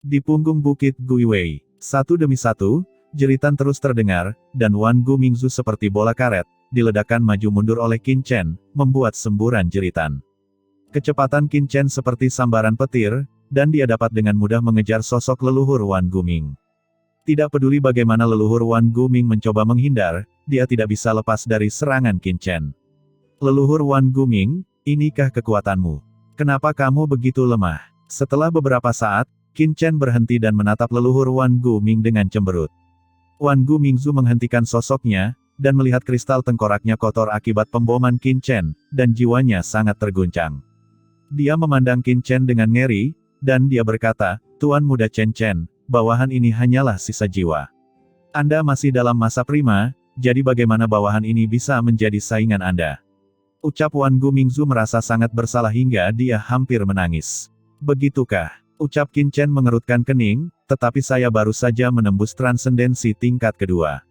Di punggung bukit Guiwei, satu demi satu, jeritan terus terdengar, dan Wan Gu Mingzu seperti bola karet, diledakkan maju mundur oleh Qin Chen, membuat semburan jeritan. Kecepatan Qin Chen seperti sambaran petir, dan dia dapat dengan mudah mengejar sosok leluhur Wan Guming. Tidak peduli bagaimana leluhur Wan Guming mencoba menghindar, dia tidak bisa lepas dari serangan Qin Chen. Leluhur Wan Guming, inikah kekuatanmu? Kenapa kamu begitu lemah? Setelah beberapa saat, Qin Chen berhenti dan menatap leluhur Wan Guming dengan cemberut. Wan Gu Mingzu menghentikan sosoknya, dan melihat kristal tengkoraknya kotor akibat pemboman Qin Chen, dan jiwanya sangat terguncang. Dia memandang Qin Chen dengan ngeri, dan dia berkata, "Tuan Muda Chen Chen, bawahan ini hanyalah sisa jiwa. Anda masih dalam masa prima, jadi bagaimana bawahan ini bisa menjadi saingan Anda?" Ucap Wan Gu Mingzu merasa sangat bersalah hingga dia hampir menangis. "Begitukah?" Ucap Qin Chen mengerutkan kening, "Tetapi saya baru saja menembus transendensi tingkat kedua.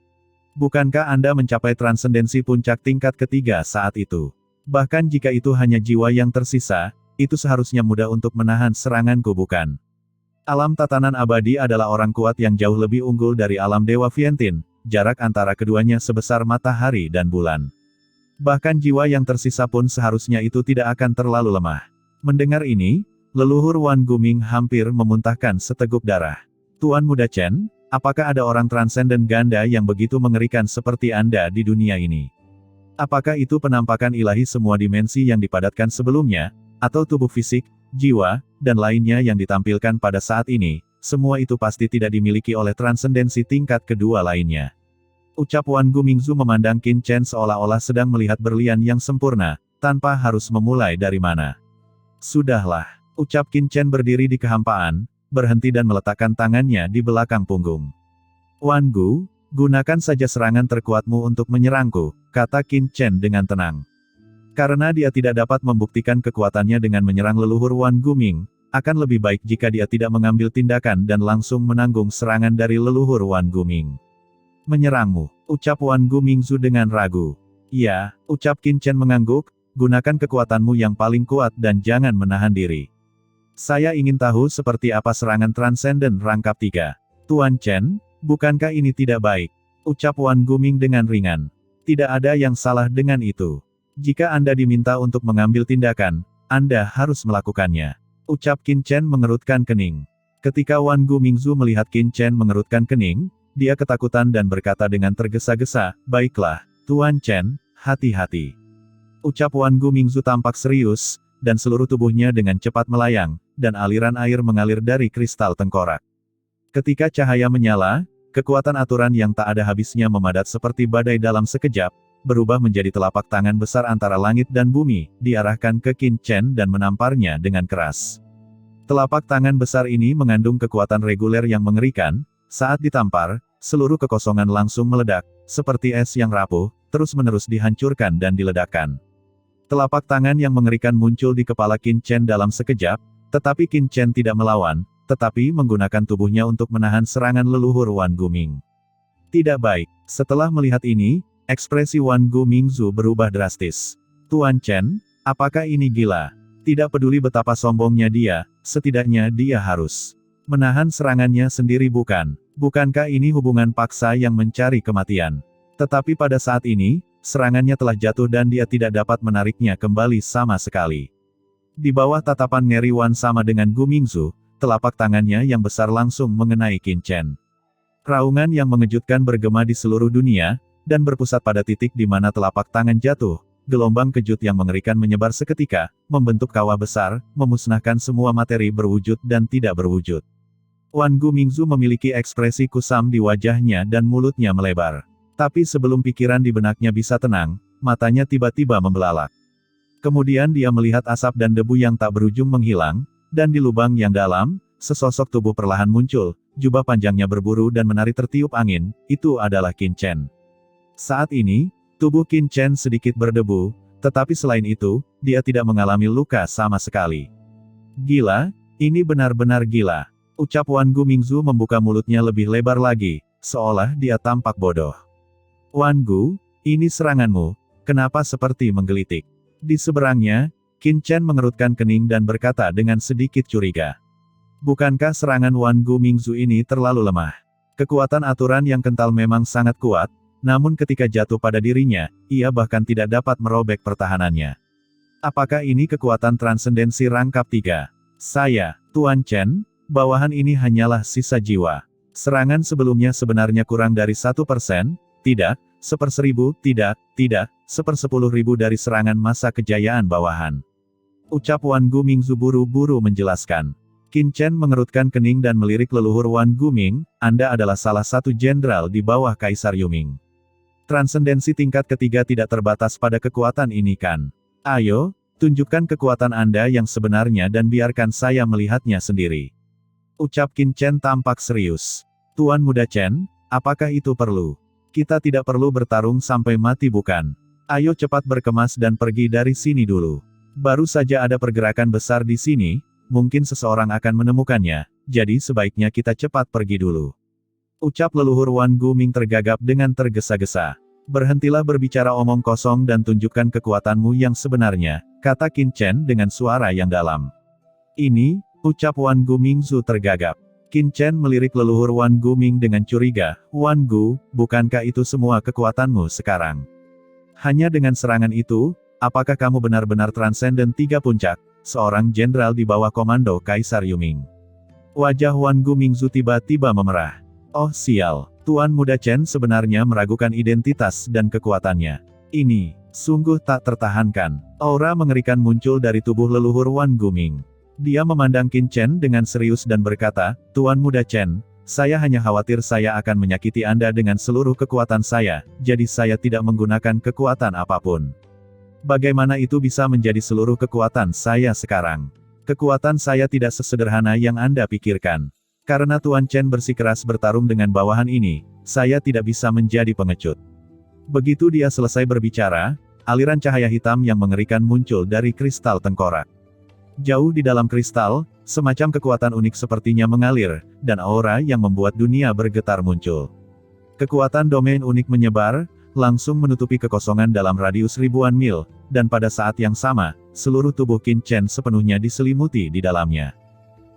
Bukankah Anda mencapai transendensi puncak tingkat ketiga saat itu? Bahkan jika itu hanya jiwa yang tersisa, itu seharusnya mudah untuk menahan seranganku bukan? Alam tatanan abadi adalah orang kuat yang jauh lebih unggul dari alam Dewa Vientin, jarak antara keduanya sebesar matahari dan bulan. Bahkan jiwa yang tersisa pun seharusnya itu tidak akan terlalu lemah." Mendengar ini, leluhur Wan Guming hampir memuntahkan seteguk darah. "Tuan Muda Chen, apakah ada orang transenden ganda yang begitu mengerikan seperti Anda di dunia ini? Apakah itu penampakan ilahi semua dimensi yang dipadatkan sebelumnya, atau tubuh fisik, jiwa, dan lainnya yang ditampilkan pada saat ini, semua itu pasti tidak dimiliki oleh transendensi tingkat kedua lainnya?" Ucap Wan Gu Mingzu memandang Qin Chen seolah-olah sedang melihat berlian yang sempurna, tanpa harus memulai dari mana. "Sudahlah," ucap Qin Chen berdiri di kehampaan, berhenti dan meletakkan tangannya di belakang punggung. "Wan Gu, gunakan saja serangan terkuatmu untuk menyerangku," kata Qin Chen dengan tenang. Karena dia tidak dapat membuktikan kekuatannya dengan menyerang leluhur Wan Guming, akan lebih baik jika dia tidak mengambil tindakan dan langsung menanggung serangan dari leluhur Wan Guming. "Menyerangmu," ucap Wan Gu Mingzu dengan ragu. "Ya," ucap Qin Chen mengangguk, "gunakan kekuatanmu yang paling kuat dan jangan menahan diri. Saya ingin tahu seperti apa serangan transenden rangkap 3. Tuan Chen, bukankah ini tidak baik?" ucap Wan Guming dengan ringan. "Tidak ada yang salah dengan itu. Jika Anda diminta untuk mengambil tindakan, Anda harus melakukannya," ucap Qin Chen mengerutkan kening. Ketika Wan Gu Mingzu melihat Qin Chen mengerutkan kening, dia ketakutan dan berkata dengan tergesa-gesa, "Baiklah, Tuan Chen, hati-hati." Ucap Wan Gu Mingzu tampak serius, dan seluruh tubuhnya dengan cepat melayang, dan aliran air mengalir dari kristal tengkorak. Ketika cahaya menyala, kekuatan aturan yang tak ada habisnya memadat seperti badai dalam sekejap, berubah menjadi telapak tangan besar antara langit dan bumi, diarahkan ke Qin Chen dan menamparnya dengan keras. Telapak tangan besar ini mengandung kekuatan reguler yang mengerikan. Saat ditampar, seluruh kekosongan langsung meledak, seperti es yang rapuh, terus-menerus dihancurkan dan diledakkan. Telapak tangan yang mengerikan muncul di kepala Qin Chen dalam sekejap, tetapi Qin Chen tidak melawan, tetapi menggunakan tubuhnya untuk menahan serangan leluhur Wan Guming. Tidak baik. Setelah melihat ini, ekspresi Wan Gu Mingzu berubah drastis. "Tuan Chen, apakah ini gila? Tidak peduli betapa sombongnya dia, setidaknya dia harus menahan serangannya sendiri bukan? Bukankah ini hubungan paksa yang mencari kematian?" Tetapi pada saat ini, serangannya telah jatuh dan dia tidak dapat menariknya kembali sama sekali. Di bawah tatapan ngeri Wan sama dengan Gu Mingzu, telapak tangannya yang besar langsung mengenai Qin Chen. Raungan yang mengejutkan bergema di seluruh dunia, dan berpusat pada titik di mana telapak tangan jatuh. Gelombang kejut yang mengerikan menyebar seketika, membentuk kawah besar, memusnahkan semua materi berwujud dan tidak berwujud. Wan Gu Mingzu memiliki ekspresi kusam di wajahnya dan mulutnya melebar. Tapi sebelum pikiran di benaknya bisa tenang, matanya tiba-tiba membelalak. Kemudian dia melihat asap dan debu yang tak berujung menghilang, dan di lubang yang dalam, sesosok tubuh perlahan muncul, jubah panjangnya berburu dan menari tertiup angin, itu adalah Qin Chen. Saat ini, tubuh Qin Chen sedikit berdebu, tetapi selain itu, dia tidak mengalami luka sama sekali. "Gila, ini benar-benar gila," ucap Wan Gu Mingzu membuka mulutnya lebih lebar lagi, seolah dia tampak bodoh. "Wan Gu, ini seranganmu, kenapa seperti menggelitik?" Di seberangnya, Qin Chen mengerutkan kening dan berkata dengan sedikit curiga. Bukankah serangan Wan Gu Mingzu ini terlalu lemah? Kekuatan aturan yang kental memang sangat kuat, namun ketika jatuh pada dirinya, ia bahkan tidak dapat merobek pertahanannya. Apakah ini kekuatan transendensi rangkap 3? Saya, Tuan Chen, bawahan ini hanyalah sisa jiwa. Serangan sebelumnya sebenarnya kurang dari 1%, tidak, 1/1000, tidak, 1/10.000 dari serangan masa kejayaan bawahan. Ucap Wan Gu Mingzu buru-buru menjelaskan. Qin Chen mengerutkan kening dan melirik leluhur Wan Guming, Anda adalah salah satu jenderal di bawah Kaisar Yuming. Transendensi tingkat ketiga tidak terbatas pada kekuatan ini kan? Ayo, tunjukkan kekuatan Anda yang sebenarnya dan biarkan saya melihatnya sendiri. Ucap Qin Chen tampak serius. Tuan Muda Chen, apakah itu perlu? Kita tidak perlu bertarung sampai mati bukan? Ayo cepat berkemas dan pergi dari sini dulu. Baru saja ada pergerakan besar di sini, mungkin seseorang akan menemukannya, jadi sebaiknya kita cepat pergi dulu. Ucap leluhur Wan Guming tergagap dengan tergesa-gesa. Berhentilah berbicara omong kosong dan tunjukkan kekuatanmu yang sebenarnya, kata Qin Chen dengan suara yang dalam. Ini, ucap Wan Gu Mingzu tergagap. Qin Chen melirik leluhur Wan Guming dengan curiga, Wan Gu, bukankah itu semua kekuatanmu sekarang? Hanya dengan serangan itu, apakah kamu benar-benar transenden 3 puncak, seorang jenderal di bawah komando Kaisar Yuming? Wajah Wan Gu Mingzu tiba-tiba memerah. Oh sial, Tuan Muda Chen sebenarnya meragukan identitas dan kekuatannya. Ini, sungguh tak tertahankan. Aura mengerikan muncul dari tubuh leluhur Wan Guming. Dia memandang Qin Chen dengan serius dan berkata, Tuan Muda Chen, saya hanya khawatir saya akan menyakiti Anda dengan seluruh kekuatan saya, jadi saya tidak menggunakan kekuatan apapun. Bagaimana itu bisa menjadi seluruh kekuatan saya sekarang? Kekuatan saya tidak sesederhana yang Anda pikirkan. Karena Tuan Chen bersikeras bertarung dengan bawahan ini, saya tidak bisa menjadi pengecut. Begitu dia selesai berbicara, aliran cahaya hitam yang mengerikan muncul dari kristal tengkorak. Jauh di dalam kristal, semacam kekuatan unik sepertinya mengalir, dan aura yang membuat dunia bergetar muncul. Kekuatan domain unik menyebar, langsung menutupi kekosongan dalam radius ribuan mil, dan pada saat yang sama, seluruh tubuh Qin Chen sepenuhnya diselimuti di dalamnya.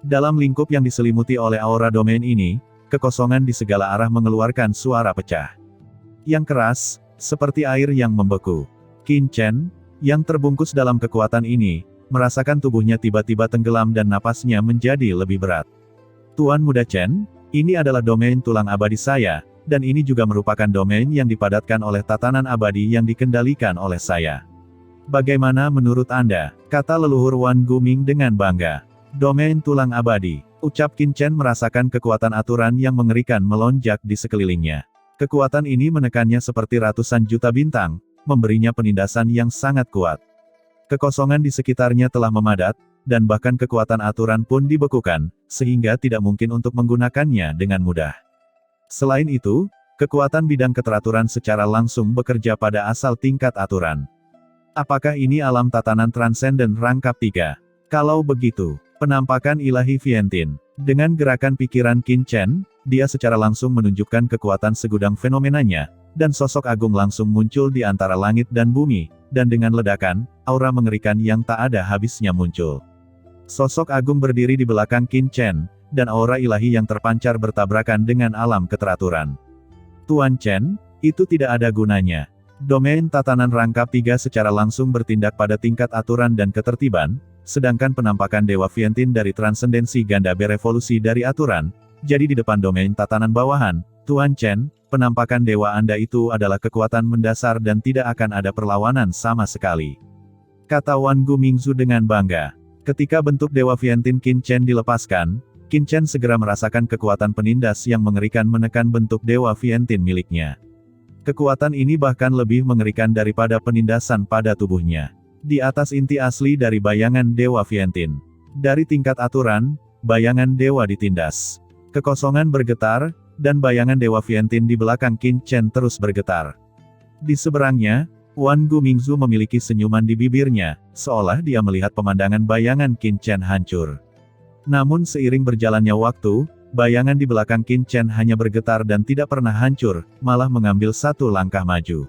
Dalam lingkup yang diselimuti oleh aura domain ini, kekosongan di segala arah mengeluarkan suara pecah. Yang keras, seperti air yang membeku. Qin Chen, yang terbungkus dalam kekuatan ini, merasakan tubuhnya tiba-tiba tenggelam dan napasnya menjadi lebih berat. Tuan Muda Chen, ini adalah domain tulang abadi saya, dan ini juga merupakan domain yang dipadatkan oleh tatanan abadi yang dikendalikan oleh saya. Bagaimana menurut Anda? Kata leluhur Wan Guming dengan bangga. Domain tulang abadi. Ucap Qin Chen merasakan kekuatan aturan yang mengerikan melonjak di sekelilingnya. Kekuatan ini menekannya seperti ratusan juta bintang, memberinya penindasan yang sangat kuat. Kekosongan di sekitarnya telah memadat, dan bahkan kekuatan aturan pun dibekukan, sehingga tidak mungkin untuk menggunakannya dengan mudah. Selain itu, kekuatan bidang keteraturan secara langsung bekerja pada asal tingkat aturan. Apakah ini alam tatanan transenden rangkap 3? Kalau begitu, penampakan ilahi Vientian. Dengan gerakan pikiran Qin Chen, dia secara langsung menunjukkan kekuatan segudang fenomenanya, dan sosok agung langsung muncul di antara langit dan bumi, dan dengan ledakan, aura mengerikan yang tak ada habisnya muncul. Sosok agung berdiri di belakang Qin Chen, dan aura ilahi yang terpancar bertabrakan dengan alam keteraturan. Tuan Chen, itu tidak ada gunanya. Domain tatanan rangkap 3 secara langsung bertindak pada tingkat aturan dan ketertiban, sedangkan penampakan Dewa Vientian dari transendensi ganda berevolusi dari aturan, jadi di depan domain tatanan bawahan, Tuan Chen, penampakan dewa Anda itu adalah kekuatan mendasar dan tidak akan ada perlawanan sama sekali. Kata Wan Gu Mingzu dengan bangga. Ketika bentuk Dewa Vientian Qin Chen dilepaskan, Qin Chen segera merasakan kekuatan penindas yang mengerikan menekan bentuk Dewa Vientian miliknya. Kekuatan ini bahkan lebih mengerikan daripada penindasan pada tubuhnya. Di atas inti asli dari bayangan Dewa Vientian. Dari tingkat aturan, bayangan dewa ditindas. Kekosongan bergetar, dan bayangan Dewa Vientian di belakang Qin Chen terus bergetar. Di seberangnya, Wan Gu Mingzu memiliki senyuman di bibirnya, seolah dia melihat pemandangan bayangan Qin Chen hancur. Namun seiring berjalannya waktu, bayangan di belakang Qin Chen hanya bergetar dan tidak pernah hancur, malah mengambil satu langkah maju.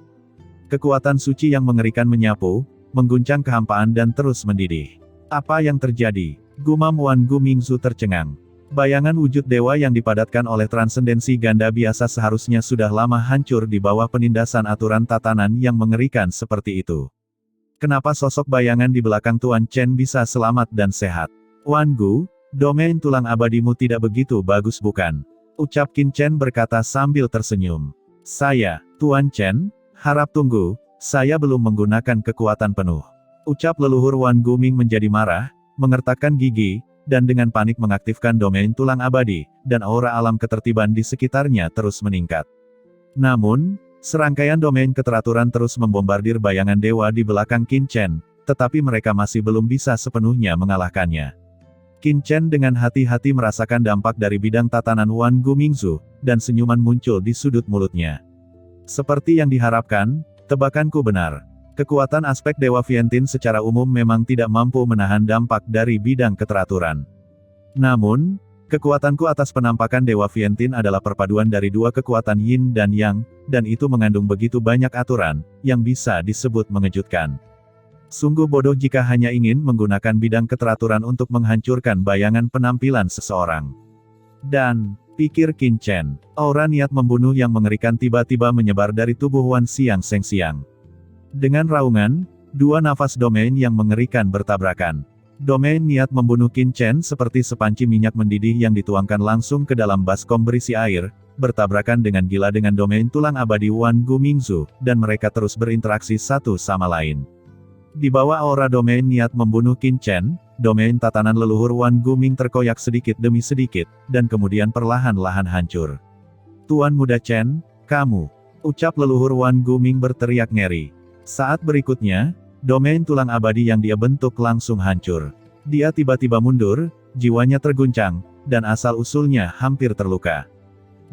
Kekuatan suci yang mengerikan menyapu, mengguncang kehampaan dan terus mendidih. Apa yang terjadi? Gumam Wan Gu Mingzu tercengang. Bayangan wujud dewa yang dipadatkan oleh transendensi ganda biasa seharusnya sudah lama hancur di bawah penindasan aturan tatanan yang mengerikan seperti itu. Kenapa sosok bayangan di belakang Tuan Chen bisa selamat dan sehat? Wan Gu, domain tulang abadimu tidak begitu bagus bukan? Ucap Qin Chen berkata sambil tersenyum. Saya, Tuan Chen, harap tunggu, saya belum menggunakan kekuatan penuh. Ucap leluhur Wan Guming menjadi marah, mengertakkan gigi, dan dengan panik mengaktifkan domain tulang abadi, dan aura alam ketertiban di sekitarnya terus meningkat. Namun, serangkaian domain keteraturan terus membombardir bayangan dewa di belakang Qin Chen, tetapi mereka masih belum bisa sepenuhnya mengalahkannya. Qin Chen dengan hati-hati merasakan dampak dari bidang tatanan Wan Gumingzu, dan senyuman muncul di sudut mulutnya. Seperti yang diharapkan, tebakanku benar. Kekuatan aspek Dewa Fientin secara umum memang tidak mampu menahan dampak dari bidang keteraturan. Namun, kekuatanku atas penampakan Dewa Fientin adalah perpaduan dari dua kekuatan Yin dan Yang, dan itu mengandung begitu banyak aturan, yang bisa disebut mengejutkan. Sungguh bodoh jika hanya ingin menggunakan bidang keteraturan untuk menghancurkan bayangan penampilan seseorang. Dan, pikir Qin Chen, aura niat membunuh yang mengerikan tiba-tiba menyebar dari tubuh Wan Xiang Seng Xiang. Dengan raungan, dua nafas domain yang mengerikan bertabrakan. Domain niat membunuh Qin Chen seperti sepanci minyak mendidih yang dituangkan langsung ke dalam baskom berisi air, bertabrakan dengan gila dengan domain tulang abadi Wan Gumingzu, dan mereka terus berinteraksi satu sama lain. Di bawah aura domain niat membunuh Qin Chen, domain tatanan leluhur Wan Guming terkoyak sedikit demi sedikit, dan kemudian perlahan-lahan hancur. Tuan Muda Chen, kamu! Ucap leluhur Wan Guming berteriak ngeri. Saat berikutnya, domain tulang abadi yang dia bentuk langsung hancur. Dia tiba-tiba mundur, jiwanya terguncang, dan asal-usulnya hampir terluka.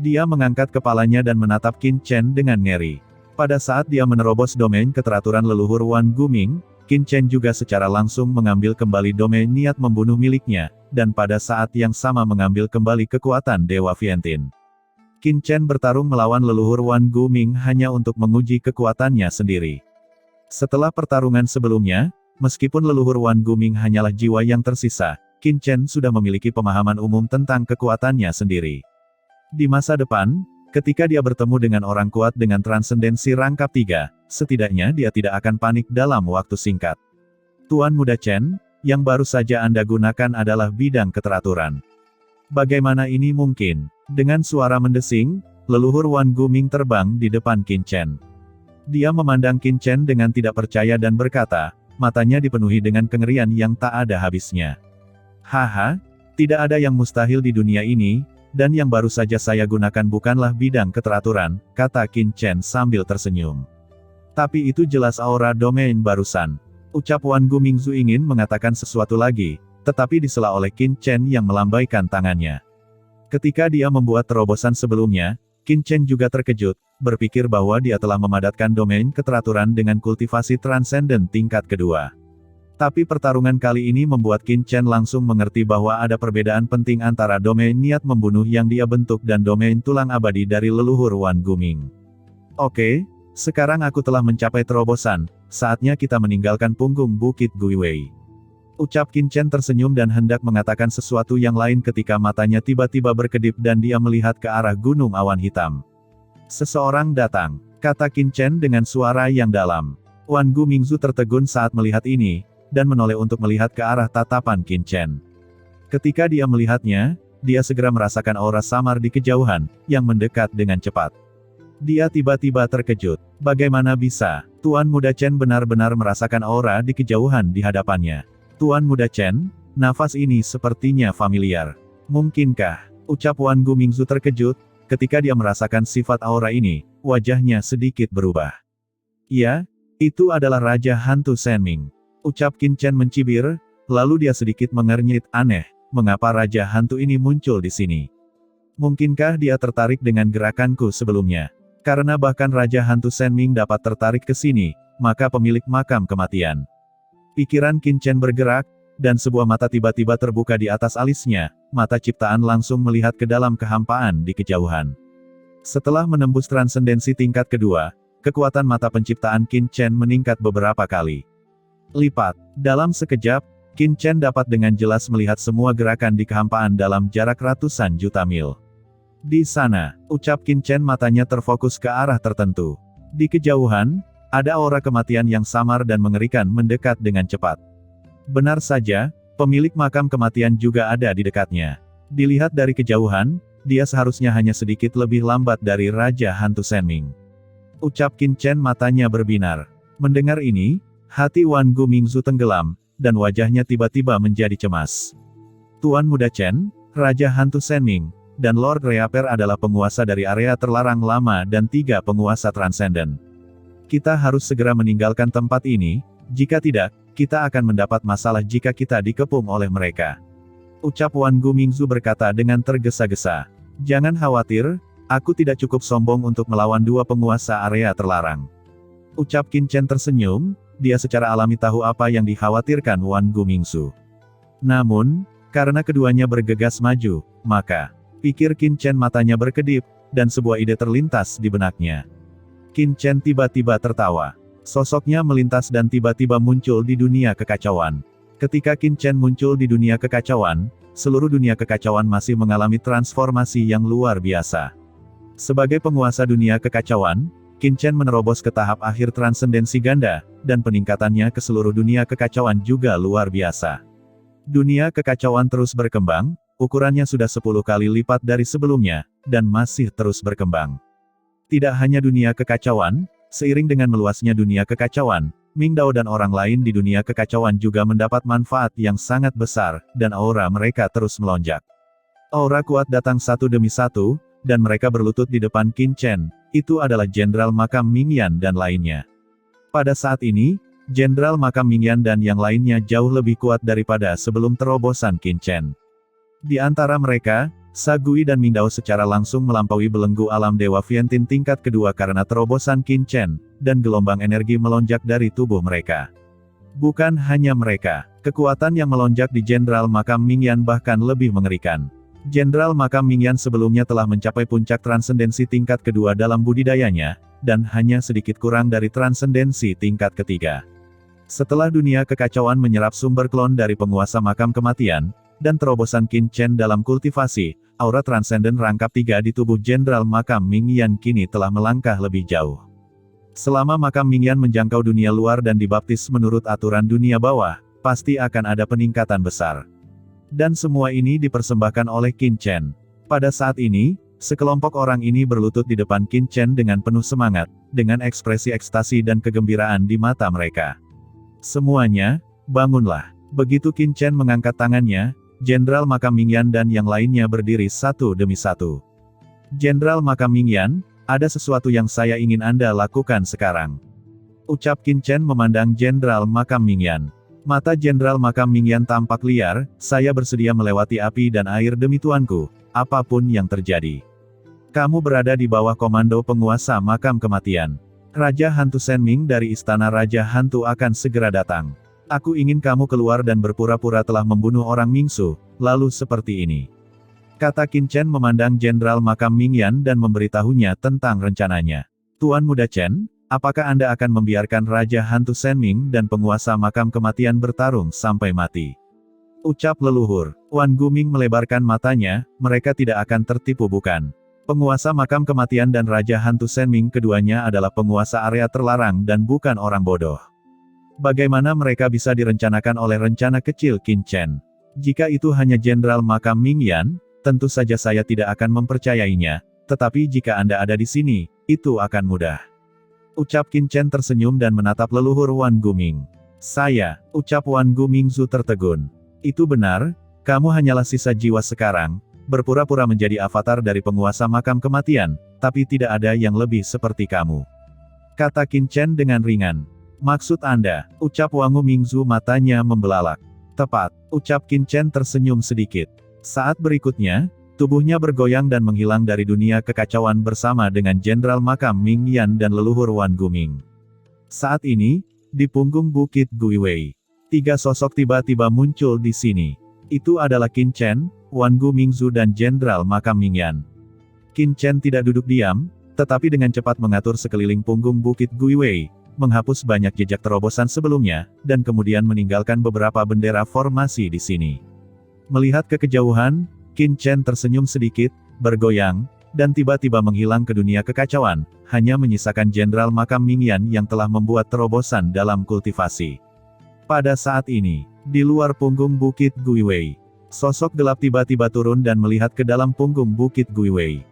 Dia mengangkat kepalanya dan menatap Qin Chen dengan ngeri. Pada saat dia menerobos domain keteraturan leluhur Wan Guming, Qin Chen juga secara langsung mengambil kembali domain niat membunuh miliknya, dan pada saat yang sama mengambil kembali kekuatan Dewa Fientin. Qin Chen bertarung melawan leluhur Wan Guming hanya untuk menguji kekuatannya sendiri. Setelah pertarungan sebelumnya, meskipun leluhur Wan Guming hanyalah jiwa yang tersisa, Qin Chen sudah memiliki pemahaman umum tentang kekuatannya sendiri. Di masa depan, ketika dia bertemu dengan orang kuat dengan transendensi rangkap 3, setidaknya dia tidak akan panik dalam waktu singkat. Tuan Muda Chen, yang baru saja Anda gunakan adalah bidang keteraturan. Bagaimana ini mungkin? Dengan suara mendesing, leluhur Wan Guming terbang di depan Qin Chen. Dia memandang Qin Chen dengan tidak percaya dan berkata, matanya dipenuhi dengan kengerian yang tak ada habisnya. Haha, tidak ada yang mustahil di dunia ini, dan yang baru saja saya gunakan bukanlah bidang keteraturan, kata Qin Chen sambil tersenyum. Tapi itu jelas aura domain barusan. Ucap Wan Gumingzu ingin mengatakan sesuatu lagi, tetapi disela oleh Qin Chen yang melambaikan tangannya. Ketika dia membuat terobosan sebelumnya, Qin Chen juga terkejut, berpikir bahwa dia telah memadatkan domain keteraturan dengan kultivasi transenden tingkat kedua. Tapi pertarungan kali ini membuat Qin Chen langsung mengerti bahwa ada perbedaan penting antara domain niat membunuh yang dia bentuk dan domain tulang abadi dari leluhur Wan Guming. Oke, sekarang aku telah mencapai terobosan, saatnya kita meninggalkan punggung Bukit Guiwei. Ucap Qin Chen tersenyum dan hendak mengatakan sesuatu yang lain ketika matanya tiba-tiba berkedip dan dia melihat ke arah gunung awan hitam. Seseorang datang, kata Qin Chen dengan suara yang dalam. Wan Gumingzu tertegun saat melihat ini, dan menoleh untuk melihat ke arah tatapan Qin Chen. Ketika dia melihatnya, dia segera merasakan aura samar di kejauhan, yang mendekat dengan cepat. Dia tiba-tiba terkejut. Bagaimana bisa? Tuan Muda Chen benar-benar merasakan aura di kejauhan di hadapannya. Tuan Muda Chen, nafas ini sepertinya familiar. Mungkinkah? Ucap Wan Gumingzu terkejut, ketika dia merasakan sifat aura ini, wajahnya sedikit berubah. Iya, itu adalah Raja Hantu Senming. Ucap Qin Chen mencibir, lalu dia sedikit mengernyit, aneh, mengapa Raja Hantu ini muncul di sini? Mungkinkah dia tertarik dengan gerakanku sebelumnya? Karena bahkan Raja Hantu Senming dapat tertarik ke sini, maka pemilik makam kematian. Pikiran Qin Chen bergerak, dan sebuah mata tiba-tiba terbuka di atas alisnya, mata ciptaan langsung melihat ke dalam kehampaan di kejauhan. Setelah menembus transendensi tingkat kedua, kekuatan mata penciptaan Qin Chen meningkat beberapa kali lipat. Dalam sekejap, Qin Chen dapat dengan jelas melihat semua gerakan di kehampaan dalam jarak ratusan juta mil. Di sana, ucap Qin Chen matanya terfokus ke arah tertentu. Di kejauhan, ada aura kematian yang samar dan mengerikan mendekat dengan cepat. Benar saja, pemilik makam kematian juga ada di dekatnya. Dilihat dari kejauhan, dia seharusnya hanya sedikit lebih lambat dari Raja Hantu Senming. Ucap Qin Chen matanya berbinar. Mendengar ini, hati Wan Gumingzu tenggelam, dan wajahnya tiba-tiba menjadi cemas. Tuan Muda Chen, Raja Hantu Senming, dan Lord Reaper adalah penguasa dari area terlarang lama dan 3 penguasa transenden. Kita harus segera meninggalkan tempat ini, jika tidak, kita akan mendapat masalah jika kita dikepung oleh mereka. Ucap Wan Gumingzu berkata dengan tergesa-gesa. Jangan khawatir, aku tidak cukup sombong untuk melawan 2 penguasa area terlarang. Ucap Qin Chen tersenyum, dia secara alami tahu apa yang dikhawatirkan Wan Gumingzu. Namun, karena keduanya bergegas maju, maka, pikir Qin Chen matanya berkedip, dan sebuah ide terlintas di benaknya. Qin Chen tiba-tiba tertawa. Sosoknya melintas dan tiba-tiba muncul di dunia kekacauan. Ketika Qin Chen muncul di dunia kekacauan, seluruh dunia kekacauan masih mengalami transformasi yang luar biasa. Sebagai penguasa dunia kekacauan, Qin Chen menerobos ke tahap akhir transendensi ganda, dan peningkatannya ke seluruh dunia kekacauan juga luar biasa. Dunia kekacauan terus berkembang, ukurannya sudah 10 kali lipat dari sebelumnya, dan masih terus berkembang. Tidak hanya dunia kekacauan, seiring dengan meluasnya dunia kekacauan, Ming Dao dan orang lain di dunia kekacauan juga mendapat manfaat yang sangat besar, dan aura mereka terus melonjak. Aura kuat datang satu demi satu, dan mereka berlutut di depan Qin Chen. Itu adalah Jenderal Makam Mingyan dan lainnya. Pada saat ini, Jenderal Makam Mingyan dan yang lainnya jauh lebih kuat daripada sebelum terobosan Qin Chen. Di antara mereka, Sa Gui dan Ming Dao secara langsung melampaui belenggu alam Dewa Fientin tingkat kedua karena terobosan Qin Chen, dan gelombang energi melonjak dari tubuh mereka. Bukan hanya mereka, kekuatan yang melonjak di Jenderal Makam Mingyan bahkan lebih mengerikan. Jenderal Makam Mingyan sebelumnya telah mencapai puncak transendensi tingkat kedua dalam budidayanya, dan hanya sedikit kurang dari transendensi tingkat ketiga. Setelah dunia kekacauan menyerap sumber klon dari penguasa makam kematian, dan terobosan Qin Chen dalam kultivasi, aura transenden rangkap 3 di tubuh Jenderal Makam Mingyan kini telah melangkah lebih jauh. Selama Makam Mingyan menjangkau dunia luar dan dibaptis menurut aturan dunia bawah, pasti akan ada peningkatan besar. Dan semua ini dipersembahkan oleh Qin Chen. Pada saat ini, sekelompok orang ini berlutut di depan Qin Chen dengan penuh semangat, dengan ekspresi ekstasi dan kegembiraan di mata mereka. Semuanya, bangunlah. Begitu Qin Chen mengangkat tangannya, Jenderal Makam Mingyan dan yang lainnya berdiri satu demi satu. Jenderal Makam Mingyan, ada sesuatu yang saya ingin Anda lakukan sekarang. Ucap Qin Chen memandang Jenderal Makam Mingyan. Mata Jenderal Makam Mingyan tampak liar, saya bersedia melewati api dan air demi tuanku, apapun yang terjadi. Kamu berada di bawah komando penguasa makam kematian. Raja Hantu Senming dari Istana Raja Hantu akan segera datang. Aku ingin kamu keluar dan berpura-pura telah membunuh orang Mingsu, lalu seperti ini. Kata Qin Chen memandang Jenderal Makam Mingyan dan memberitahunya tentang rencananya. Tuan Muda Chen, apakah Anda akan membiarkan Raja Hantu Senming dan penguasa makam kematian bertarung sampai mati? Ucap leluhur. Wan Guming melebarkan matanya, mereka tidak akan tertipu bukan? Penguasa makam kematian dan Raja Hantu Senming keduanya adalah penguasa area terlarang dan bukan orang bodoh. Bagaimana mereka bisa direncanakan oleh rencana kecil Qin Chen? Jika itu hanya Jenderal Makam Mingyan, tentu saja saya tidak akan mempercayainya, tetapi jika Anda ada di sini, itu akan mudah. Ucap Qin Chen tersenyum dan menatap leluhur Wan Guming. Saya, ucap Wan Gumingzu tertegun. Itu benar, kamu hanyalah sisa jiwa sekarang, berpura-pura menjadi avatar dari penguasa makam kematian, tapi tidak ada yang lebih seperti kamu. Kata Qin Chen dengan ringan. Maksud Anda, ucap Wan Gumingzu matanya membelalak. Tepat, ucap Qin Chen tersenyum sedikit. Saat berikutnya, tubuhnya bergoyang dan menghilang dari dunia kekacauan bersama dengan Jenderal Makam Mingyan dan leluhur Wan Guming. Saat ini, di punggung Bukit Guiwei, 3 sosok tiba-tiba muncul di sini. Itu adalah Qin Chen, Wan Gumingzu dan Jenderal Makam Mingyan. Qin Chen tidak duduk diam, tetapi dengan cepat mengatur sekeliling punggung Bukit Guiwei, menghapus banyak jejak terobosan sebelumnya, dan kemudian meninggalkan beberapa bendera formasi di sini. Melihat ke kejauhan, Qin Chen tersenyum sedikit, bergoyang, dan tiba-tiba menghilang ke dunia kekacauan, hanya menyisakan Jenderal Makam Mingyan yang telah membuat terobosan dalam kultivasi. Pada saat ini, di luar punggung Bukit Guiwei, sosok gelap tiba-tiba turun dan melihat ke dalam punggung Bukit Guiwei.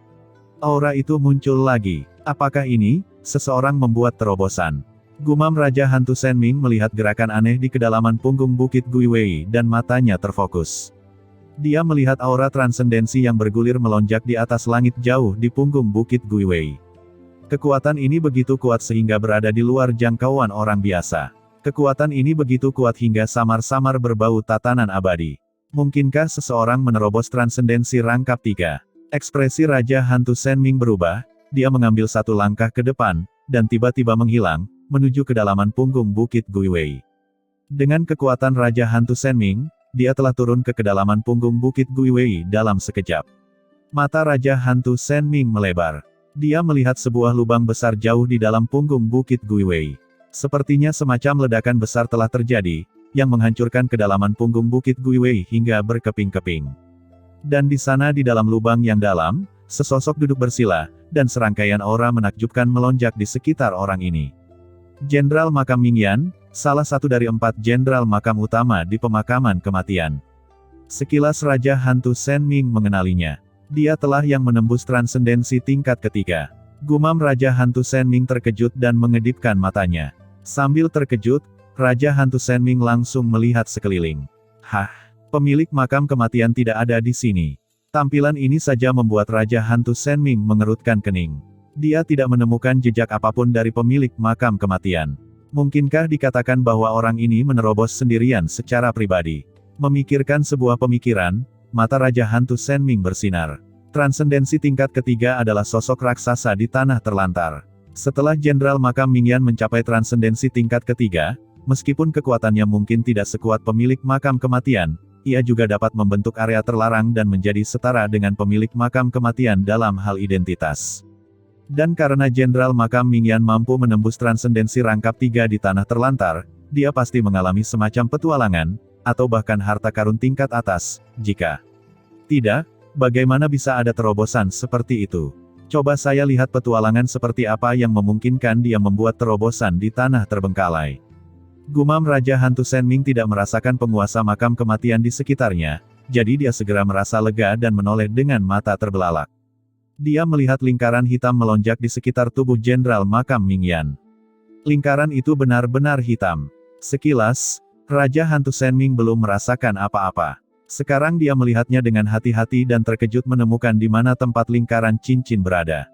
Aura itu muncul lagi. Apakah ini seseorang membuat terobosan? Gumam Raja Hantu Senming melihat gerakan aneh di kedalaman punggung Bukit Guiwei dan matanya terfokus. Dia melihat aura transendensi yang bergulir melonjak di atas langit jauh di punggung Bukit Guiwei. Kekuatan ini begitu kuat sehingga berada di luar jangkauan orang biasa. Kekuatan ini begitu kuat hingga samar-samar berbau tatanan abadi. Mungkinkah seseorang menerobos transendensi rangkap 3? Ekspresi Raja Hantu Senming berubah, dia mengambil satu langkah ke depan, dan tiba-tiba menghilang, menuju kedalaman punggung Bukit Guiwei. Dengan kekuatan Raja Hantu Senming, dia telah turun ke kedalaman punggung Bukit Guiwei dalam sekejap. Mata Raja Hantu Senming melebar. Dia melihat sebuah lubang besar jauh di dalam punggung Bukit Guiwei. Sepertinya semacam ledakan besar telah terjadi, yang menghancurkan kedalaman punggung Bukit Guiwei hingga berkeping-keping. Dan di sana di dalam lubang yang dalam, sesosok duduk bersila, dan serangkaian aura menakjubkan melonjak di sekitar orang ini. Jenderal Makam Mingyan, salah satu dari 4 jenderal makam utama di pemakaman kematian. Sekilas Raja Hantu Senming mengenalinya. Dia telah yang menembus transendensi tingkat ketiga. Gumam Raja Hantu Senming terkejut dan mengedipkan matanya. Sambil terkejut, Raja Hantu Senming langsung melihat sekeliling. Hah? Pemilik makam kematian tidak ada di sini. Tampilan ini saja membuat Raja Hantu Senming mengerutkan kening. Dia tidak menemukan jejak apapun dari pemilik makam kematian. Mungkinkah dikatakan bahwa orang ini menerobos sendirian secara pribadi? Memikirkan sebuah pemikiran, mata Raja Hantu Senming bersinar. Transendensi tingkat ketiga adalah sosok raksasa di tanah terlantar. Setelah Jenderal Makam Mingyan mencapai transendensi tingkat ketiga, meskipun kekuatannya mungkin tidak sekuat pemilik makam kematian, ia juga dapat membentuk area terlarang dan menjadi setara dengan pemilik makam kematian dalam hal identitas. Dan karena Jenderal Makam Mingyan mampu menembus transendensi rangkap 3 di tanah terlantar, dia pasti mengalami semacam petualangan, atau bahkan harta karun tingkat atas, jika tidak, bagaimana bisa ada terobosan seperti itu? Coba saya lihat petualangan seperti apa yang memungkinkan dia membuat terobosan di tanah terbengkalai. Gumam Raja Hantu Senming tidak merasakan penguasa makam kematian di sekitarnya, jadi dia segera merasa lega dan menoleh dengan mata terbelalak. Dia melihat lingkaran hitam melonjak di sekitar tubuh Jenderal Makam Mingyan. Lingkaran itu benar-benar hitam. Sekilas, Raja Hantu Senming belum merasakan apa-apa. Sekarang dia melihatnya dengan hati-hati dan terkejut menemukan di mana tempat lingkaran cincin berada.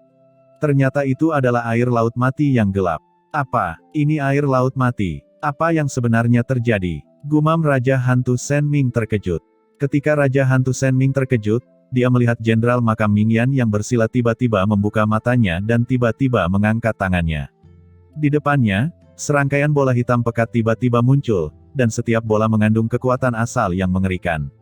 Ternyata itu adalah air laut mati yang gelap. Apa? Ini air laut mati. Apa yang sebenarnya terjadi? Gumam Raja Hantu Senming terkejut. Ketika Raja Hantu Senming terkejut, dia melihat Jenderal Makam Mingyan yang bersila tiba-tiba membuka matanya dan tiba-tiba mengangkat tangannya. Di depannya, serangkaian bola hitam pekat tiba-tiba muncul, dan setiap bola mengandung kekuatan asal yang mengerikan.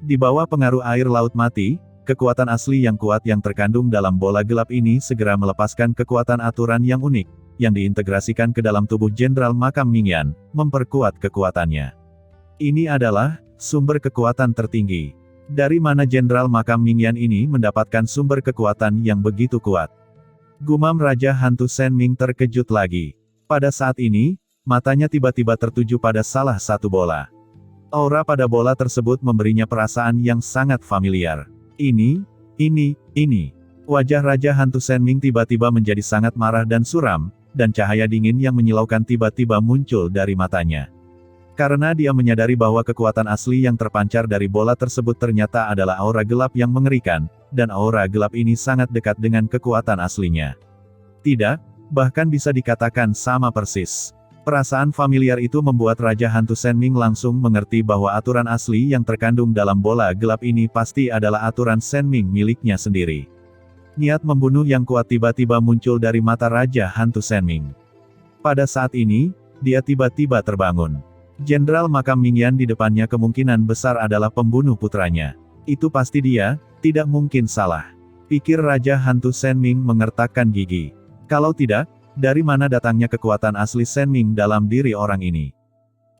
Di bawah pengaruh air laut mati, kekuatan asli yang kuat yang terkandung dalam bola gelap ini segera melepaskan kekuatan aturan yang unik, yang diintegrasikan ke dalam tubuh Jenderal Makam Mingyan, memperkuat kekuatannya. Ini adalah sumber kekuatan tertinggi. Dari mana Jenderal Makam Mingyan ini mendapatkan sumber kekuatan yang begitu kuat? Gumam Raja Hantu Senming terkejut lagi. Pada saat ini, matanya tiba-tiba tertuju pada salah satu bola. Aura pada bola tersebut memberinya perasaan yang sangat familiar. Ini. Wajah Raja Hantu Senming tiba-tiba menjadi sangat marah dan suram, dan cahaya dingin yang menyilaukan tiba-tiba muncul dari matanya. Karena dia menyadari bahwa kekuatan asli yang terpancar dari bola tersebut ternyata adalah aura gelap yang mengerikan, dan aura gelap ini sangat dekat dengan kekuatan aslinya. Tidak, bahkan bisa dikatakan sama persis. Perasaan familiar itu membuat Raja Hantu Senming langsung mengerti bahwa aturan asli yang terkandung dalam bola gelap ini pasti adalah aturan Senming miliknya sendiri. Niat membunuh yang kuat tiba-tiba muncul dari mata Raja Hantu Senming. Pada saat ini, dia tiba-tiba terbangun. Jenderal Makam Mingyan di depannya kemungkinan besar adalah pembunuh putranya. Itu pasti dia, tidak mungkin salah. Pikir Raja Hantu Senming mengertakkan gigi. Kalau tidak, Dari mana datangnya kekuatan asli Senming dalam diri orang ini?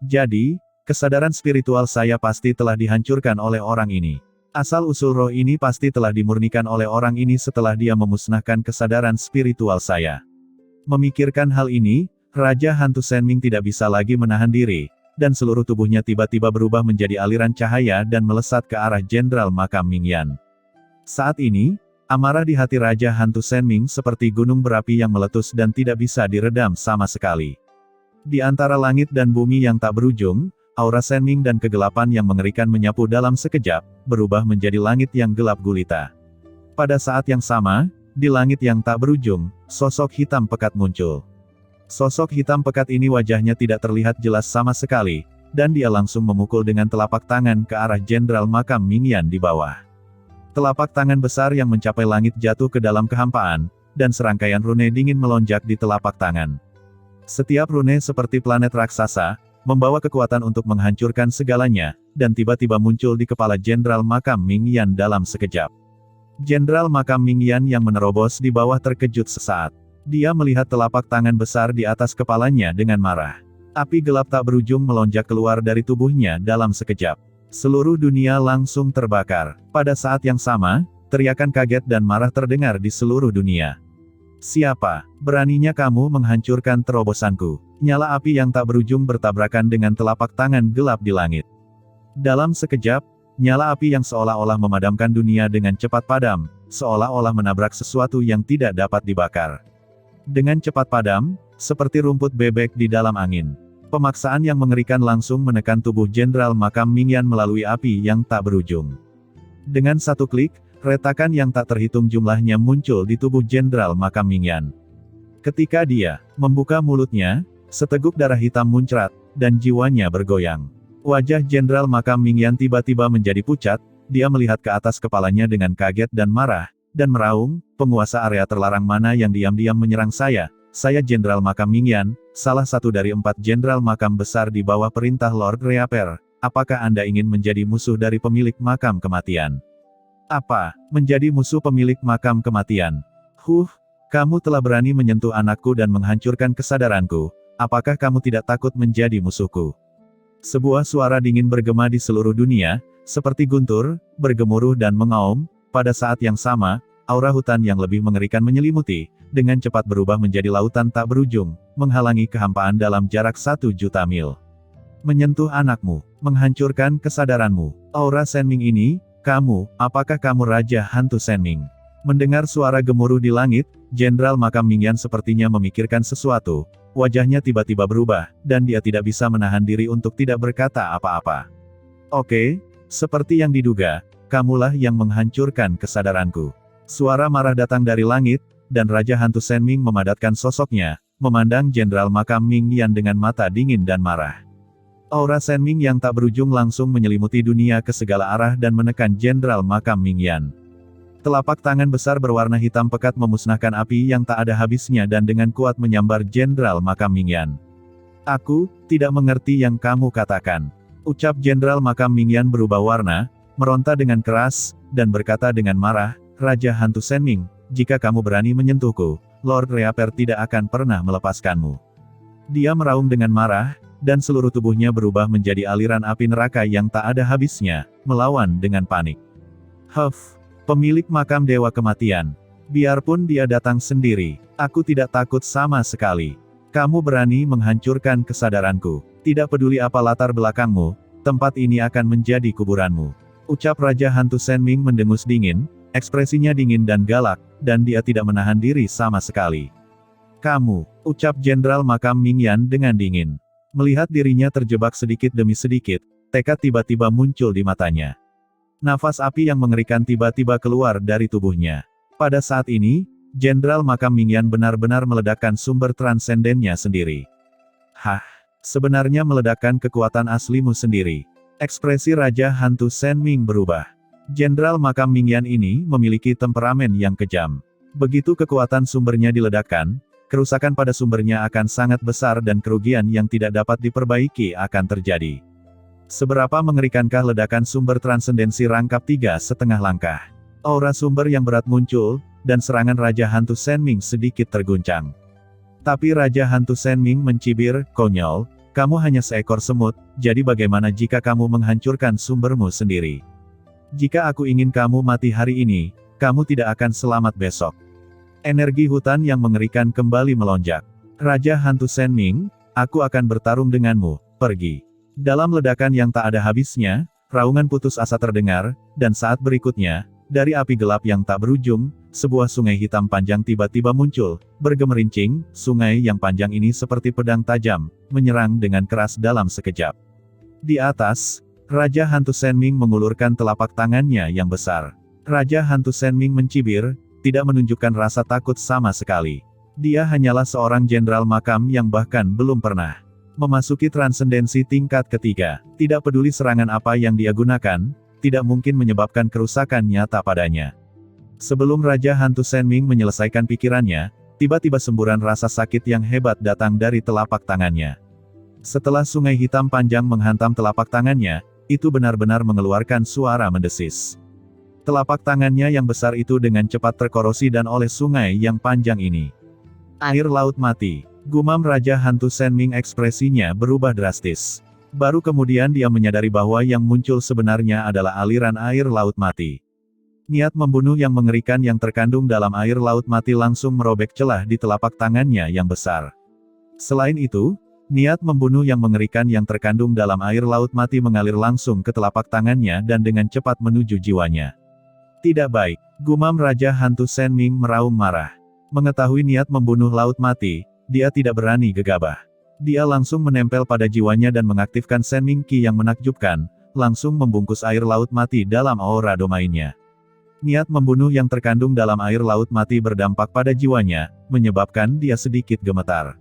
Jadi, kesadaran spiritual saya pasti telah dihancurkan oleh orang ini. Asal-usul roh ini pasti telah dimurnikan oleh orang ini setelah dia memusnahkan kesadaran spiritual saya. Memikirkan hal ini, Raja Hantu Senming tidak bisa lagi menahan diri, dan seluruh tubuhnya tiba-tiba berubah menjadi aliran cahaya dan melesat ke arah Jenderal Makam Mingyan. Saat ini, amarah di hati Raja Hantu Senming seperti gunung berapi yang meletus dan tidak bisa diredam sama sekali. Di antara langit dan bumi yang tak berujung, aura Senming dan kegelapan yang mengerikan menyapu dalam sekejap, berubah menjadi langit yang gelap gulita. Pada saat yang sama, di langit yang tak berujung, sosok hitam pekat muncul. Sosok hitam pekat ini wajahnya tidak terlihat jelas sama sekali, dan dia langsung memukul dengan telapak tangan ke arah Jenderal Makam Mingyan di bawah. Telapak tangan besar yang mencapai langit jatuh ke dalam kehampaan, dan serangkaian rune dingin melonjak di telapak tangan. Setiap rune seperti planet raksasa, membawa kekuatan untuk menghancurkan segalanya, dan tiba-tiba muncul di kepala Jenderal Makam Mingyan dalam sekejap. Jenderal Makam Mingyan yang menerobos di bawah terkejut sesaat. Dia melihat telapak tangan besar di atas kepalanya dengan marah. Api gelap tak berujung melonjak keluar dari tubuhnya dalam sekejap. Seluruh dunia langsung terbakar. Pada saat yang sama, teriakan kaget dan marah terdengar di seluruh dunia. Siapa? Beraninya kamu menghancurkan terobosanku? Nyala api yang tak berujung bertabrakan dengan telapak tangan gelap di langit. Dalam sekejap, nyala api yang seolah-olah memadamkan dunia dengan cepat padam, seolah-olah menabrak sesuatu yang tidak dapat dibakar. Dengan cepat padam, seperti rumput bebek di dalam angin. Pemaksaan yang mengerikan langsung menekan tubuh Jenderal Makam Mingyan melalui api yang tak berujung. Dengan satu klik, retakan yang tak terhitung jumlahnya muncul di tubuh Jenderal Makam Mingyan. Ketika dia membuka mulutnya, seteguk darah hitam muncrat, dan jiwanya bergoyang. Wajah Jenderal Makam Mingyan tiba-tiba menjadi pucat, dia melihat ke atas kepalanya dengan kaget dan marah, dan meraung, penguasa area terlarang mana yang diam-diam menyerang saya? Saya Jenderal Makam Mingyan, salah satu dari 4 Jenderal Makam besar di bawah perintah Lord Reaper. Apakah Anda ingin menjadi musuh dari pemilik makam kematian? Apa? Menjadi musuh pemilik makam kematian? Kamu telah berani menyentuh anakku dan menghancurkan kesadaranku. Apakah kamu tidak takut menjadi musuhku? Sebuah suara dingin bergema di seluruh dunia, seperti guntur, bergemuruh dan mengaum. Pada saat yang sama, aura hutan yang lebih mengerikan menyelimuti, dengan cepat berubah menjadi lautan tak berujung, menghalangi kehampaan dalam jarak 1 juta mil. Menyentuh anakmu, menghancurkan kesadaranmu. Aura Senming ini, apakah kamu Raja Hantu Senming? Mendengar suara gemuruh di langit, Jenderal Makam Mingyan sepertinya memikirkan sesuatu, wajahnya tiba-tiba berubah, dan dia tidak bisa menahan diri untuk tidak berkata apa-apa. Oke, seperti yang diduga, kamulah yang menghancurkan kesadaranku. Suara marah datang dari langit, dan Raja Hantu Senming memadatkan sosoknya, memandang Jenderal Makam Mingyan dengan mata dingin dan marah. Aura Senming yang tak berujung langsung menyelimuti dunia ke segala arah dan menekan Jenderal Makam Mingyan. Telapak tangan besar berwarna hitam pekat memusnahkan api yang tak ada habisnya dan dengan kuat menyambar Jenderal Makam Mingyan. Aku tidak mengerti yang kamu katakan. Ucap Jenderal Makam Mingyan berubah warna, meronta dengan keras, dan berkata dengan marah, Raja Hantu Senming, jika kamu berani menyentuhku, Lord Reaper tidak akan pernah melepaskanmu. Dia meraung dengan marah, dan seluruh tubuhnya berubah menjadi aliran api neraka yang tak ada habisnya, melawan dengan panik. Pemilik makam Dewa Kematian. Biarpun dia datang sendiri, aku tidak takut sama sekali. Kamu berani menghancurkan kesadaranku. Tidak peduli apa latar belakangmu, tempat ini akan menjadi kuburanmu. Ucap Raja Hantu Senming mendengus dingin, ekspresinya dingin dan galak, dan dia tidak menahan diri sama sekali. Kamu, ucap Jenderal Makam Mingyan dengan dingin. Melihat dirinya terjebak sedikit demi sedikit, tekad tiba-tiba muncul di matanya. Nafas api yang mengerikan tiba-tiba keluar dari tubuhnya. Pada saat ini, Jenderal Makam Mingyan benar-benar meledakkan sumber transendennya sendiri. Sebenarnya meledakkan kekuatan aslimu sendiri. Ekspresi Raja Hantu Senming berubah. Jenderal Makam Mingyan ini memiliki temperamen yang kejam. Begitu kekuatan sumbernya diledakkan, kerusakan pada sumbernya akan sangat besar dan kerugian yang tidak dapat diperbaiki akan terjadi. Seberapa mengerikankah ledakan sumber transendensi rangkap 3,5 langkah? Aura sumber yang berat muncul, dan serangan Raja Hantu Senming sedikit terguncang. Tapi Raja Hantu Senming mencibir, konyol, kamu hanya seekor semut, jadi bagaimana jika kamu menghancurkan sumbermu sendiri? Jika aku ingin kamu mati hari ini, kamu tidak akan selamat besok. Energi hutan yang mengerikan kembali melonjak. Raja Hantu Senming, aku akan bertarung denganmu, pergi. Dalam ledakan yang tak ada habisnya, raungan putus asa terdengar, dan saat berikutnya, dari api gelap yang tak berujung, sebuah sungai hitam panjang tiba-tiba muncul, bergemerincing, sungai yang panjang ini seperti pedang tajam, menyerang dengan keras dalam sekejap. Di atas, Raja Hantu Senming mengulurkan telapak tangannya yang besar. Raja Hantu Senming mencibir, tidak menunjukkan rasa takut sama sekali. Dia hanyalah seorang jenderal makam yang bahkan belum pernah memasuki transendensi tingkat ketiga. Tidak peduli serangan apa yang dia gunakan, tidak mungkin menyebabkan kerusakan nyata padanya. Sebelum Raja Hantu Senming menyelesaikan pikirannya, tiba-tiba semburan rasa sakit yang hebat datang dari telapak tangannya. Setelah sungai hitam panjang menghantam telapak tangannya, itu benar-benar mengeluarkan suara mendesis. Telapak tangannya yang besar itu dengan cepat terkorosi dan oleh sungai yang panjang ini. Air laut mati. Gumam Raja Hantu Senming, ekspresinya berubah drastis. Baru kemudian dia menyadari bahwa yang muncul sebenarnya adalah aliran air laut mati. Niat membunuh yang mengerikan yang terkandung dalam air laut mati langsung merobek celah di telapak tangannya yang besar. Selain itu, niat membunuh yang mengerikan yang terkandung dalam air laut mati mengalir langsung ke telapak tangannya dan dengan cepat menuju jiwanya. Tidak baik, gumam Raja Hantu Senming meraung marah. Mengetahui niat membunuh laut mati, dia tidak berani gegabah. Dia langsung menempel pada jiwanya dan mengaktifkan Senming Qi yang menakjubkan, langsung membungkus air laut mati dalam aura domainnya. Niat membunuh yang terkandung dalam air laut mati berdampak pada jiwanya, menyebabkan dia sedikit gemetar.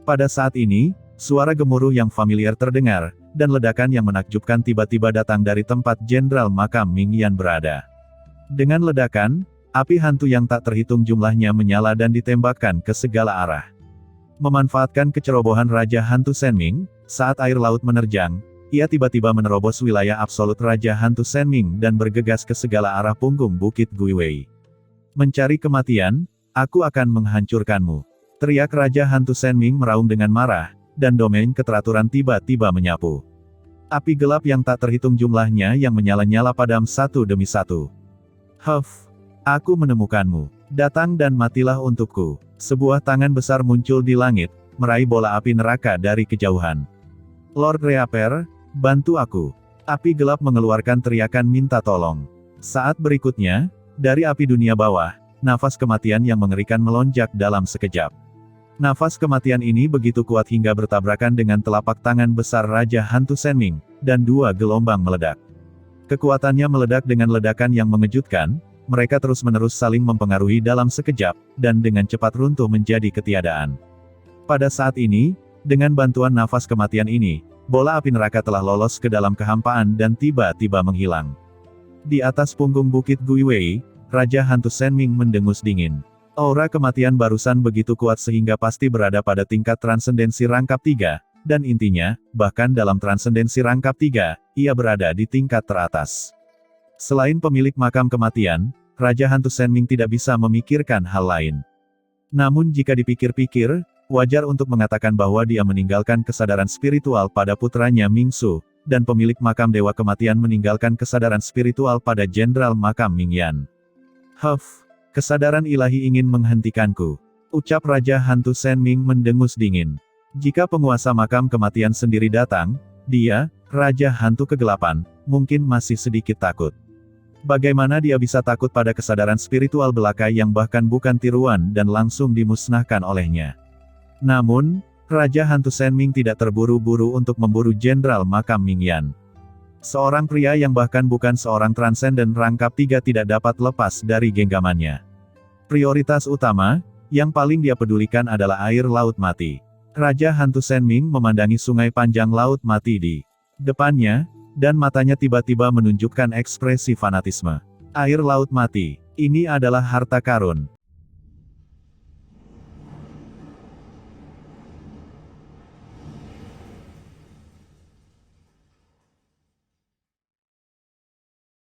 Pada saat ini, suara gemuruh yang familiar terdengar, dan ledakan yang menakjubkan tiba-tiba datang dari tempat Jenderal Makam Mingyan berada. Dengan ledakan, api hantu yang tak terhitung jumlahnya menyala dan ditembakkan ke segala arah. Memanfaatkan kecerobohan Raja Hantu Senming, saat air laut menerjang, ia tiba-tiba menerobos wilayah absolut Raja Hantu Senming dan bergegas ke segala arah punggung Bukit Guiwei. Mencari kematian, aku akan menghancurkanmu. Teriak Raja Hantu Senming meraung dengan marah, dan domain keteraturan tiba-tiba menyapu. Api gelap yang tak terhitung jumlahnya yang menyala-nyala padam satu demi satu. Huff, aku menemukanmu. Datang dan matilah untukku. Sebuah tangan besar muncul di langit, meraih bola api neraka dari kejauhan. Lord Reaper, bantu aku. Api gelap mengeluarkan teriakan minta tolong. Saat berikutnya, dari api dunia bawah, nafas kematian yang mengerikan melonjak dalam sekejap. Nafas kematian ini begitu kuat hingga bertabrakan dengan telapak tangan besar Raja Hantu Senming, dan dua gelombang meledak. Kekuatannya meledak dengan ledakan yang mengejutkan. Mereka terus-menerus saling mempengaruhi dalam sekejap, dan dengan cepat runtuh menjadi ketiadaan. Pada saat ini, dengan bantuan nafas kematian ini, bola api neraka telah lolos ke dalam kehampaan dan tiba-tiba menghilang. Di atas punggung Bukit Guiwei, Raja Hantu Senming mendengus dingin. Aura kematian barusan begitu kuat sehingga pasti berada pada tingkat transendensi rangkap 3, dan intinya, bahkan dalam transendensi rangkap 3, ia berada di tingkat teratas. Selain pemilik makam kematian, Raja Hantu Senming tidak bisa memikirkan hal lain. Namun jika dipikir-pikir, wajar untuk mengatakan bahwa dia meninggalkan kesadaran spiritual pada putranya Mingsu, dan pemilik makam Dewa Kematian meninggalkan kesadaran spiritual pada Jenderal Makam Mingyan. Huff, kesadaran ilahi ingin menghentikanku. Ucap Raja Hantu Senming mendengus dingin. Jika penguasa makam kematian sendiri datang, dia, Raja Hantu Kegelapan, mungkin masih sedikit takut. Bagaimana dia bisa takut pada kesadaran spiritual belaka yang bahkan bukan tiruan dan langsung dimusnahkan olehnya. Namun, Raja Hantu Senming tidak terburu-buru untuk memburu Jenderal Makam Mingyan. Seorang pria yang bahkan bukan seorang transenden rangkap 3 tidak dapat lepas dari genggamannya. Prioritas utama, yang paling dia pedulikan adalah air laut mati. Raja Hantu Senming memandangi sungai panjang laut mati di depannya, dan matanya tiba-tiba menunjukkan ekspresi fanatisme. Air laut mati, ini adalah harta karun.